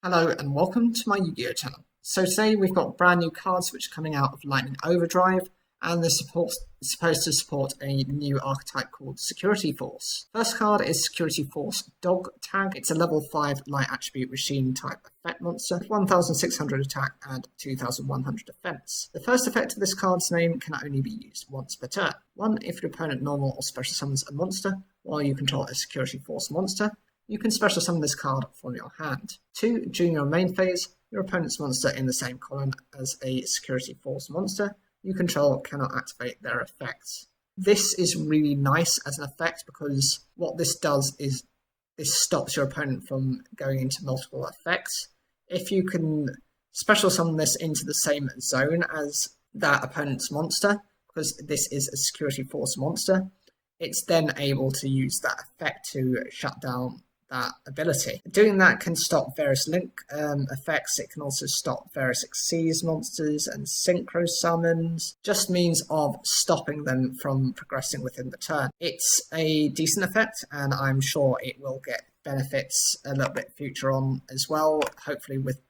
Hello and welcome to my Yu-Gi-Oh channel. So today we've got brand new cards which are coming out of Lightning Overdrive, and they're supposed to support a new archetype called Security Force. First card is Security Force Dog Tag. It's a level 5 light attribute machine type effect monster, 1600 attack and 2100 defense. The first effect of this card's name can only be used once per turn. 1. If your opponent normal or special summons a monster while you control a Security Force monster, you can special summon this card from your hand. 2. During your main phase, your opponent's monster in the same column as a Security Force monster you control cannot activate their effects. This is really nice as an effect because what this does is this stops your opponent from going into multiple effects. If you can special summon this into the same zone as that opponent's monster, because this is a Security Force monster, it's then able to use that effect to shut down that ability. Doing that can stop various link effects. It can also stop various Xyz monsters and synchro summons. Just means of stopping them from progressing within the turn. It's a decent effect, and I'm sure it will get benefits a little bit future on as well, hopefully with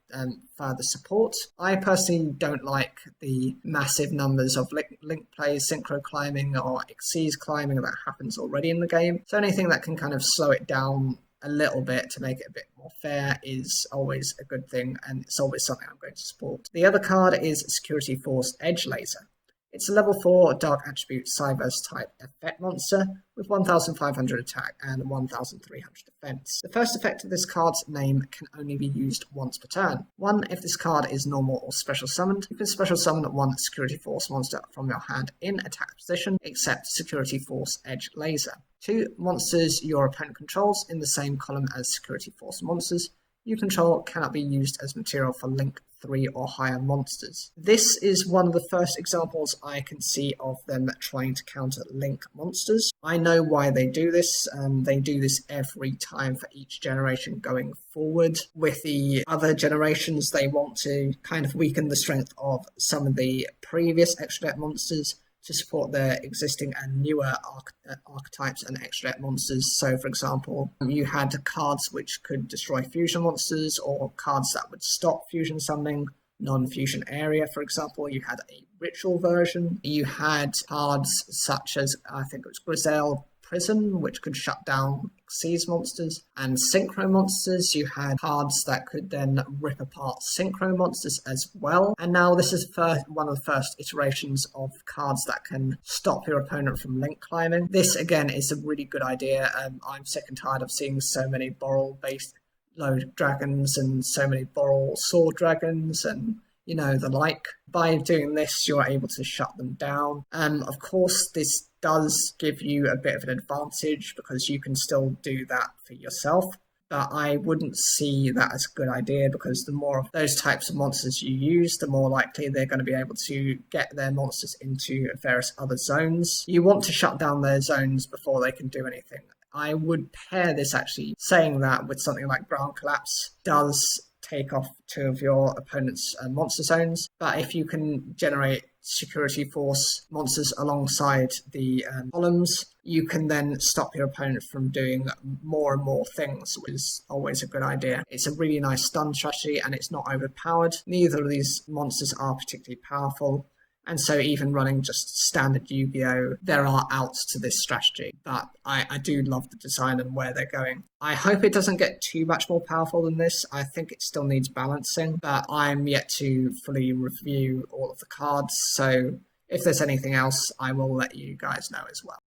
further support. I personally don't like the massive numbers of link plays, synchro climbing, or Xyz climbing that happens already in the game. So anything that can kind of slow it down a little bit to make it a bit more fair is always a good thing, and it's always something I'm going to support. The other card is Security Force Edge Laser. It's a level 4 dark attribute Cyverse type effect monster with 1500 attack and 1300 defense. The first effect of this card's name can only be used once per turn. 1. If this card is normal or special summoned, you can special summon one Security Force monster from your hand in attack position, except Security Force Edge Laser. 2. Monsters your opponent controls in the same column as Security Force monsters you control cannot be used as material for Link 3 or higher monsters. This is one of the first examples I can see of them trying to counter Link monsters. I know why they do this. They do this every time for each generation going forward. With the other generations, they want to kind of weaken the strength of some of the previous extra deck monsters to support their existing and newer archetypes and extra deck monsters. So, for example, you had cards which could destroy fusion monsters, or cards that would stop fusion summoning, non-fusion area, for example. You had a ritual version. You had cards such as, I think it was Grizel Prison, which could shut down Xyz monsters and synchro monsters. You had cards that could then rip apart synchro monsters as well. And now this is one of the first iterations of cards that can stop your opponent from link climbing. This again is a really good idea. I'm sick and tired of seeing so many Boral based load dragons and so many Boral sword dragons and the like. By doing this, you're able to shut them down. Of course, this does give you a bit of an advantage because you can still do that for yourself. But I wouldn't see that as a good idea, because the more of those types of monsters you use, the more likely they're going to be able to get their monsters into various other zones. You want to shut down their zones before they can do anything. I would pair this, actually, saying that, with something like Ground Collapse does take off 2 of your opponent's monster zones. But if you can generate Security Force monsters alongside the columns, you can then stop your opponent from doing more and more things, which is always a good idea. It's a really nice stun strategy, and it's not overpowered. Neither of these monsters are particularly powerful. And so even running just standard Yu-Gi-Oh, there are outs to this strategy. But I do love the design and where they're going. I hope it doesn't get too much more powerful than this. I think it still needs balancing, but I'm yet to fully review all of the cards. So if there's anything else, I will let you guys know as well.